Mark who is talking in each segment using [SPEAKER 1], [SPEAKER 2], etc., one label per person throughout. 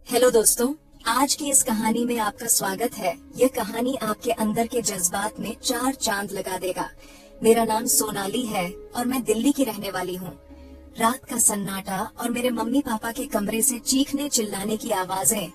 [SPEAKER 1] Hello दोस्तों, आज की इस कहानी में आपका स्वागत है। यह कहानी आपके अंदर के जज्बात में 4 चांद लगा देगा। मेरा नाम सोनाली है और मैं दिल्ली की रहने वाली हूँ। रात का सन्नाटा और मेरे मम्मी पापा के कमरे से चीखने चिल्लाने की आवाजें,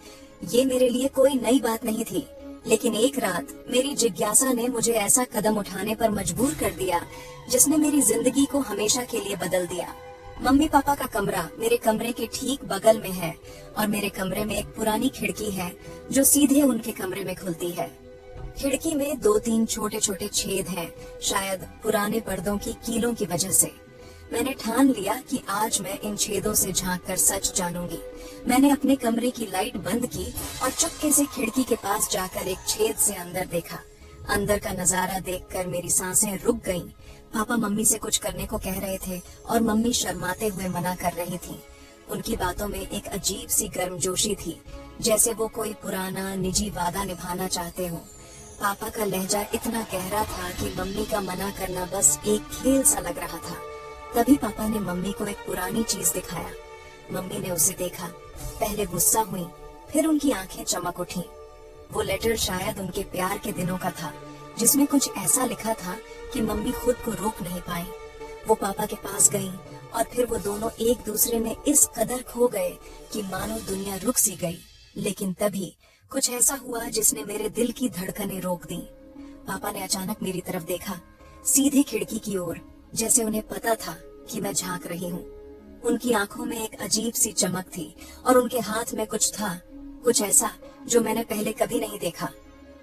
[SPEAKER 1] ये मेरे लिए कोई नई बात नहीं थी। लेकिन एक रात मेरी जिज्ञासा ने मुझे ऐसा कदम उठाने पर मजबूर कर दिया जिसने मेरी जिंदगी को हमेशा के लिए बदल दिया। मम्मी पापा का कमरा मेरे कमरे के ठीक बगल में है और मेरे कमरे में एक पुरानी खिड़की है जो सीधे उनके कमरे में खुलती है। खिड़की में 2-3 छोटे छोटे छेद हैं, शायद पुराने पर्दों की कीलों की वजह से। मैंने ठान लिया कि आज मैं इन छेदों से झांक कर सच जानूंगी। मैंने अपने कमरे की लाइट बंद की और चुपके से खिड़की के पास जाकर एक छेद से अंदर देखा। अंदर का नजारा देखकर मेरी सांसें रुक गईं। पापा मम्मी से कुछ करने को कह रहे थे और मम्मी शर्माते हुए मना कर रही थी। उनकी बातों में एक अजीब सी गर्मजोशी थी, जैसे वो कोई पुराना निजी वादा निभाना चाहते हो। पापा का लहजा इतना गहरा था कि मम्मी का मना करना बस एक खेल सा लग रहा था। तभी पापा ने मम्मी को एक पुरानी चीज दिखाया। मम्मी ने उसे देखा, पहले गुस्सा हुई, फिर उनकी आंखें चमक उठी। वो लेटर शायद उनके प्यार के दिनों का था, जिसमें कुछ ऐसा लिखा था कि मम्मी खुद को रोक नहीं पाई। वो पापा के पास गईं और फिर वो दोनों एक दूसरे में इस कदर खो गए कि मानो दुनिया रुक सी गई। लेकिन तभी कुछ ऐसा हुआ जिसने मेरे दिल की धड़कनें रोक दी। पापा ने अचानक मेरी तरफ देखा, सीधे खिड़की की ओर, जैसे उन्हें पता था कि मैं झांक रही हूँ। उनकी आंखों में एक अजीब सी चमक थी और उनके हाथ में कुछ था, कुछ ऐसा जो मैंने पहले कभी नहीं देखा।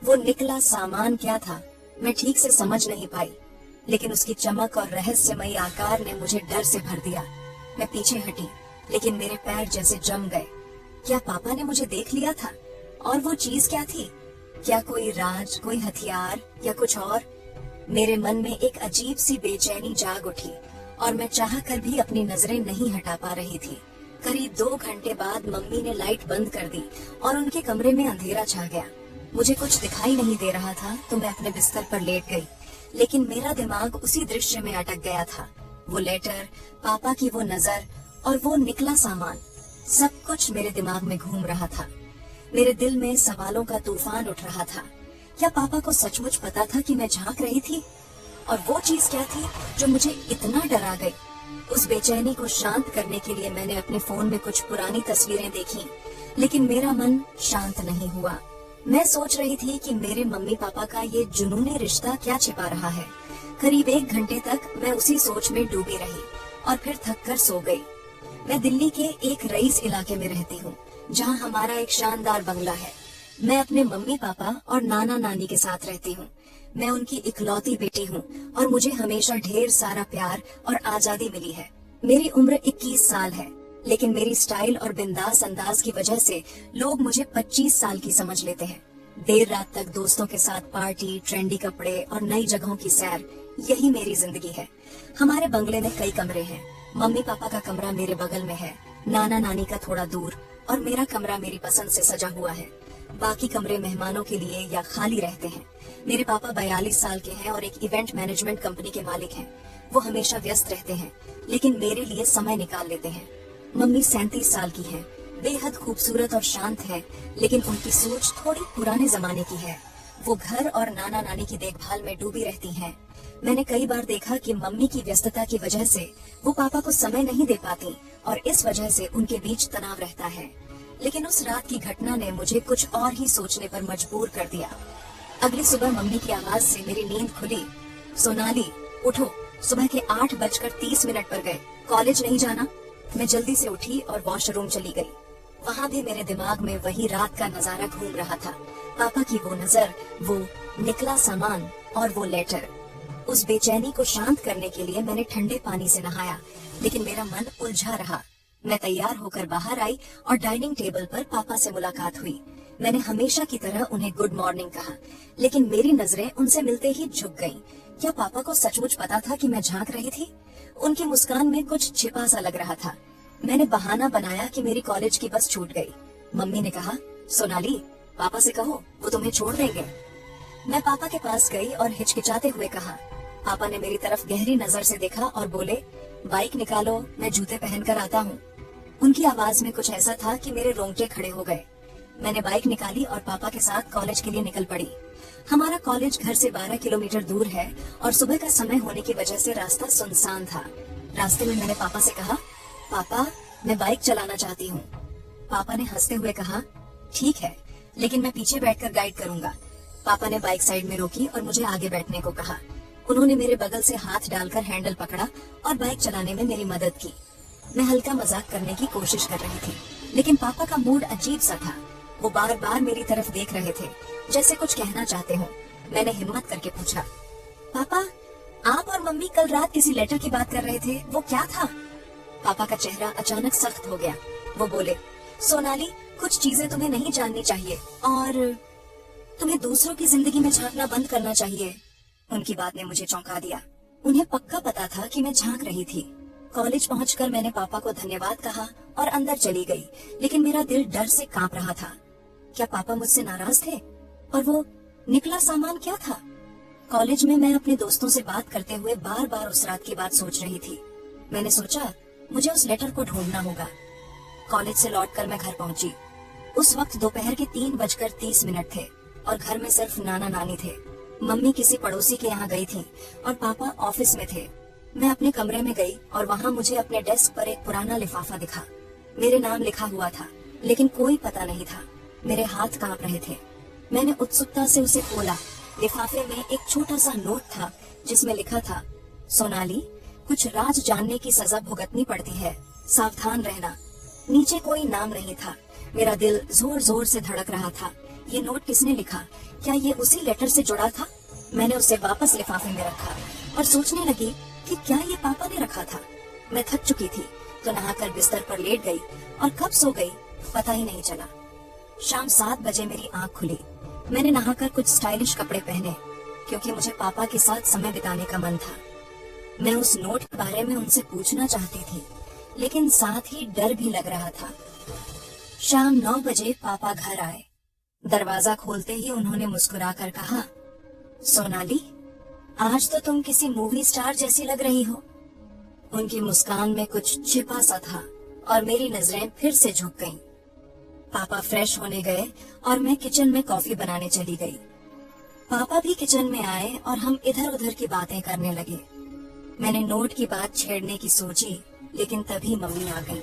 [SPEAKER 1] वो निकला सामान क्या था, मैं ठीक से समझ नहीं पाई, लेकिन उसकी चमक और रहस्यमयी आकार ने मुझे डर से भर दिया। मैं पीछे हटी, लेकिन मेरे पैर जैसे जम गए। क्या पापा ने मुझे देख लिया था? और वो चीज क्या थी? क्या कोई राज, कोई हथियार या कुछ और? मेरे मन में एक अजीब सी बेचैनी जाग उठी और मैं चाह कर भी अपनी नजरें नहीं हटा पा रही थी। करीब 2 घंटे बाद मम्मी ने लाइट बंद कर दी और उनके कमरे में अंधेरा छा गया। मुझे कुछ दिखाई नहीं दे रहा था तो मैं अपने बिस्तर पर लेट गई, लेकिन मेरा दिमाग उसी दृश्य में अटक गया था। वो लेटर, पापा की वो नजर और वो निकला सामान, सब कुछ मेरे दिमाग में घूम रहा था। मेरे दिल में सवालों का तूफान उठ रहा था। क्या पापा को सचमुच पता था कि मैं झांक रही थी? और वो चीज क्या थी जो मुझे इतना डरा गई? उस बेचैनी को शांत करने के लिए मैंने अपने फोन में कुछ पुरानी तस्वीरें देखी, लेकिन मेरा मन शांत नहीं हुआ। मैं सोच रही थी कि मेरे मम्मी पापा का ये जुनूनी रिश्ता क्या छिपा रहा है। करीब 1 घंटे तक मैं उसी सोच में डूबी रही और फिर थक कर सो गई। मैं दिल्ली के एक रईस इलाके में रहती हूँ, जहाँ हमारा एक शानदार बंगला है। मैं अपने मम्मी पापा और नाना नानी के साथ रहती हूँ। मैं उनकी इकलौती बेटी हूँ और मुझे हमेशा ढेर सारा प्यार और आजादी मिली है। मेरी उम्र 21 साल है, लेकिन मेरी स्टाइल और बिंदास अंदाज की वजह से लोग मुझे 25 साल की समझ लेते हैं। देर रात तक दोस्तों के साथ पार्टी, ट्रेंडी कपड़े और नई जगहों की सैर, यही मेरी जिंदगी है। हमारे बंगले में कई कमरे हैं। मम्मी पापा का कमरा मेरे बगल में है, नाना नानी का थोड़ा दूर, और मेरा कमरा मेरी पसंद से सजा हुआ है। बाकी कमरे मेहमानों के लिए या खाली रहते हैं। मेरे पापा 42 साल के हैं और एक इवेंट मैनेजमेंट कंपनी के मालिक हैं। वो हमेशा व्यस्त रहते हैं, लेकिन मेरे लिए समय निकाल लेते हैं। मम्मी 37 साल की हैं, बेहद खूबसूरत और शांत है, लेकिन उनकी सोच थोड़ी पुराने जमाने की है। वो घर और नाना नानी की देखभाल में डूबी रहती हैं। मैंने कई बार देखा कि मम्मी की व्यस्तता की वजह से वो पापा को समय नहीं दे पाती और इस वजह से उनके बीच तनाव रहता है। लेकिन उस रात की घटना ने मुझे कुछ और ही सोचने पर मजबूर कर दिया। अगली सुबह मम्मी की आवाज से मेरी नींद खुली। सोनाली, उठो, सुबह के 8:30 पर गए, कॉलेज नहीं जाना? मैं जल्दी से उठी और वॉशरूम चली गई। वहाँ भी मेरे दिमाग में वही रात का नजारा घूम रहा था। पापा की वो नजर, वो निकला सामान और वो लेटर। उस बेचैनी को शांत करने के लिए मैंने ठंडे पानी से नहाया, लेकिन मेरा मन उलझा रहा। मैं तैयार होकर बाहर आई और डाइनिंग टेबल पर पापा से मुलाकात हुई। मैंने हमेशा की तरह उन्हें गुड मॉर्निंग कहा, लेकिन मेरी नजरें उनसे मिलते ही झुक गईं। क्या पापा को सचमुच पता था कि मैं झांक रही थी? उनकी मुस्कान में कुछ छिपा सा लग रहा था। मैंने बहाना बनाया कि मेरी कॉलेज की बस छूट गई। मम्मी ने कहा, सोनाली, पापा से कहो, वो तुम्हें छोड़ देंगे। मैं पापा के पास गई और हिचकिचाते हुए कहा। पापा ने मेरी तरफ गहरी नजर से देखा और बोले, बाइक निकालो, मैं जूते पहन कर आता हूँ। उनकी आवाज में कुछ ऐसा था कि मेरे रोंगटे खड़े हो गए। मैंने बाइक निकाली और पापा के साथ कॉलेज के लिए निकल पड़ी। हमारा कॉलेज घर से 12 किलोमीटर दूर है और सुबह का समय होने की वजह से रास्ता सुनसान था। रास्ते में मैंने पापा से कहा, पापा मैं बाइक चलाना चाहती हूँ। पापा ने हंसते हुए कहा, ठीक है, लेकिन मैं पीछे बैठकर गाइड करूंगा। पापा ने बाइक साइड में रोकी और मुझे आगे बैठने को कहा। उन्होंने मेरे बगल से हाथ डालकर हैंडल पकड़ा और बाइक चलाने में मेरी मदद की। मैं हल्का मजाक करने की कोशिश कर रही थी, लेकिन पापा का मूड अजीब सा था। वो बार बार मेरी तरफ देख रहे थे, जैसे कुछ कहना चाहते हो। मैंने हिम्मत करके पूछा, पापा आप और मम्मी कल रात किसी लेटर की बात कर रहे थे, वो क्या था? पापा का चेहरा अचानक सख्त हो गया। वो बोले, सोनाली कुछ चीजें तुम्हें नहीं जाननी चाहिए और तुम्हें दूसरों की जिंदगी में झांकना बंद करना चाहिए। उनकी बात ने मुझे चौंका दिया। उन्हें पक्का पता था कि मैं झांक रही थी। कॉलेज पहुंचकर मैंने पापा को धन्यवाद कहा और अंदर चली गई, लेकिन मेरा दिल डर से कांप रहा था। क्या पापा मुझसे नाराज थे? और वो निकला सामान क्या था? कॉलेज में मैं अपने दोस्तों से बात करते हुए बार बार उस रात की बात सोच रही थी। मैंने सोचा मुझे उस लेटर को ढूंढना होगा। कॉलेज से लौटकर मैं घर पहुंची। उस वक्त दोपहर के 3:30 थे और घर में सिर्फ नाना नानी थे। मम्मी किसी पड़ोसी के यहाँ गई थी और पापा ऑफिस में थे। मैं अपने कमरे में गई और वहाँ मुझे अपने डेस्क पर एक पुराना लिफाफा दिखा। मेरे नाम लिखा हुआ था, लेकिन कोई पता नहीं था। मेरे हाथ कांप रहे थे। मैंने उत्सुकता से उसे खोला। लिफाफे में एक छोटा सा नोट था जिसमें लिखा था, सोनाली कुछ राज जानने की सजा भुगतनी पड़ती है, सावधान रहना। नीचे कोई नाम नहीं था। मेरा दिल जोर जोर से धड़क रहा था। ये नोट किसने लिखा? क्या ये उसी लेटर से जुड़ा था? मैंने उसे वापस लिफाफे में रखा और सोचने लगी कि क्या ये पापा ने रखा था। मैं थक चुकी थी तो नहाकर बिस्तर पर लेट गई और कब सो गई पता ही नहीं चला। शाम 7 बजे मेरी आंख खुली। मैंने नहाकर कुछ स्टाइलिश कपड़े पहने क्योंकि मुझे पापा के साथ समय बिताने का मन था। मैं उस नोट के बारे में उनसे पूछना चाहती थी, लेकिन साथ ही डर भी लग रहा था। शाम 9 बजे पापा घर आए। दरवाजा खोलते ही उन्होंने मुस्कुराकर कहा, सोनाली आज तो तुम किसी मूवी स्टार जैसी लग रही हो। उनकी मुस्कान में कुछ छिपा सा था और मेरी नजरें फिर से झुक गईं। पापा फ्रेश होने गए और मैं किचन में कॉफी बनाने चली गई। पापा भी किचन में आए और हम इधर उधर की बातें करने लगे। मैंने नोट की बात छेड़ने की सोची, लेकिन तभी मम्मी आ गई।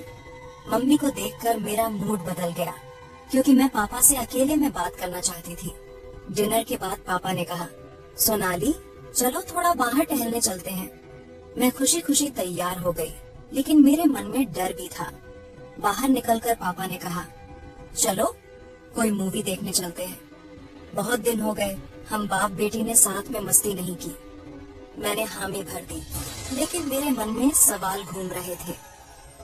[SPEAKER 1] मम्मी को देखकर मेरा मूड बदल गया क्योंकि मैं पापा से अकेले में बात करना चाहती थी। डिनर के बाद पापा ने कहा, सोनाली चलो थोड़ा बाहर टहलने चलते हैं। मैं खुशी खुशी तैयार हो गई, लेकिन मेरे मन में डर भी था। बाहर निकलकर पापा ने कहा, चलो कोई मूवी देखने चलते हैं। बहुत दिन हो गए हम बाप बेटी ने साथ में मस्ती नहीं की। मैंने हामी भर दी, लेकिन मेरे मन में सवाल घूम रहे थे।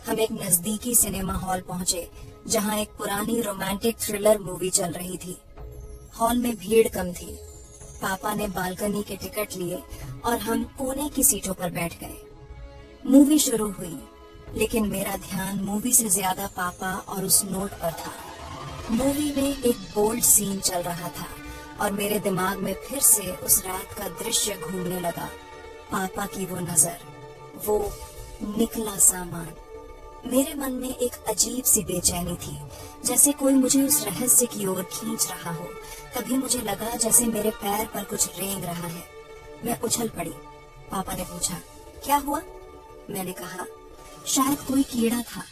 [SPEAKER 1] हम एक नजदीकी सिनेमा हॉल पहुंचे जहां एक पुरानी रोमांटिक थ्रिलर मूवी चल रही थी। हॉल में भीड़ कम थी। पापा ने बालकनी के टिकट लिए और हम कोने की सीटों पर बैठ गए। मूवी शुरू हुई, लेकिन मेरा ध्यान मूवी से ज्यादा पापा और उस नोट पर था। मूवी में एक बोल्ड सीन चल रहा था और मेरे दिमाग में फिर से उस रात का दृश्य घूमने लगा। पापा की वो नजर, वो निकला सामान। मेरे मन में एक अजीब सी बेचैनी थी, जैसे कोई मुझे उस रहस्य की ओर खींच रहा हो। तभी मुझे लगा जैसे मेरे पैर पर कुछ रेंग रहा है। मैं उछल पड़ी। पापा ने पूछा, क्या हुआ? मैंने कहा, शायद कोई कीड़ा था।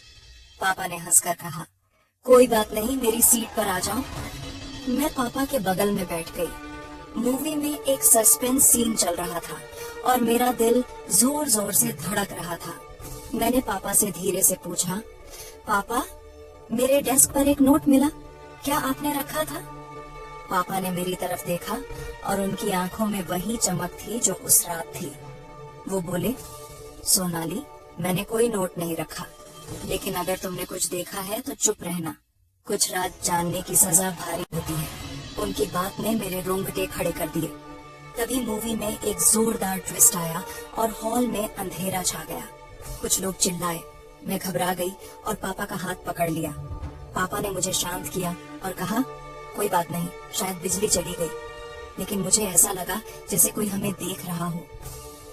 [SPEAKER 1] पापा ने हंसकर कहा, कोई बात नहीं, मेरी सीट पर आ जाओ। मैं पापा के बगल में बैठ गई। मूवी में एक सस्पेंस सीन चल रहा था और मेरा दिल जोर जोर से धड़क रहा था। मैंने पापा से धीरे से पूछा, पापा मेरे डेस्क पर एक नोट मिला, क्या आपने रखा था? पापा ने मेरी तरफ देखा और उनकी आंखों में वही चमक थी जो उस रात थी। वो बोले, सोनाली मैंने कोई नोट नहीं रखा, लेकिन अगर तुमने कुछ देखा है तो चुप रहना। कुछ रात जानने की सजा भारी होती है। उनकी बात ने मेरे रोंगटे खड़े कर दिए। तभी मूवी में एक जोरदार ट्विस्ट आया और हॉल में अंधेरा छा गया। कुछ लोग चिल्लाए। मैं घबरा गई और पापा का हाथ पकड़ लिया। पापा ने मुझे शांत किया और कहा, कोई बात नहीं, शायद बिजली चली गई। लेकिन मुझे ऐसा लगा जैसे कोई हमें देख रहा हो।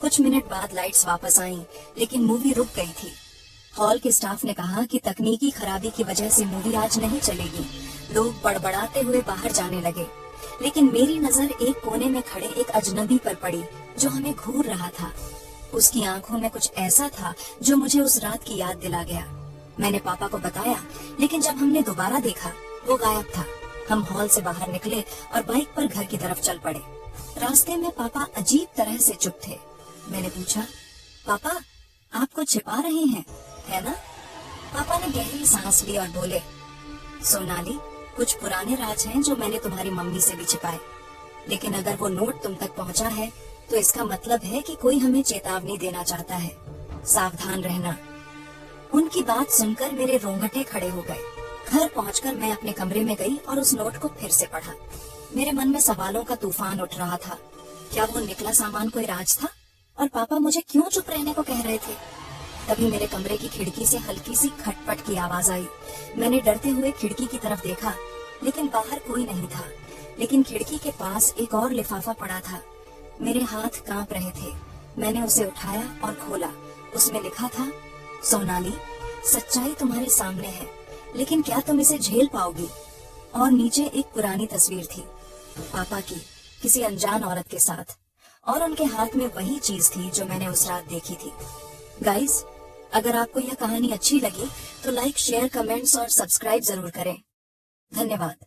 [SPEAKER 1] कुछ मिनट बाद लाइट्स वापस आईं, लेकिन मूवी रुक गई थी। हॉल के स्टाफ ने कहा कि तकनीकी खराबी की वजह से मूवी आज नहीं चलेगी। लोग बड़बड़ाते हुए बाहर जाने लगे, लेकिन मेरी नजर एक कोने में खड़े एक अजनबी पर पड़ी जो हमें घूर रहा था। उसकी आंखों में कुछ ऐसा था जो मुझे उस रात की याद दिला गया। मैंने पापा को बताया, लेकिन जब हमने दोबारा देखा वो गायब था। हम हॉल से बाहर निकले और बाइक पर घर की तरफ चल पड़े। रास्ते में पापा अजीब तरह से चुप थे। मैंने पूछा, पापा आप कुछ छिपा रहे हैं, है ना? पापा ने गहरी सांस ली और बोले, सोनाली, कुछ पुराने राज हैं जो मैंने तुम्हारी मम्मी से भी छिपाए, लेकिन अगर वो नोट तुम तक पहुंचा है तो इसका मतलब है कि कोई हमें चेतावनी देना चाहता है। सावधान रहना। उनकी बात सुनकर मेरे रोंगटे खड़े हो गए। घर पहुंचकर मैं अपने कमरे में गई और उस नोट को फिर से पढ़ा। मेरे मन में सवालों का तूफान उठ रहा था। क्या वो निकला सामान कोई राज था? और पापा मुझे क्यों चुप रहने को कह रहे थे? तभी मेरे कमरे की खिड़की से हल्की सी खटपट की आवाज आई। मैंने डरते हुए खिड़की की तरफ देखा, लेकिन बाहर कोई नहीं था। लेकिन खिड़की के पास एक और लिफाफा पड़ा था। मेरे हाथ कांप रहे थे। मैंने उसे उठाया और खोला। उसमें लिखा था, सोनाली, सच्चाई तुम्हारे सामने है, लेकिन क्या तुम इसे झेल पाओगी? और नीचे एक पुरानी तस्वीर थी, पापा की किसी अनजान औरत के साथ, और उनके हाथ में वही चीज थी जो मैंने उस रात देखी थी। गाइस, अगर आपको यह कहानी अच्छी लगी तो लाइक, शेयर, कमेंट्स और सब्सक्राइब जरूर करें। धन्यवाद।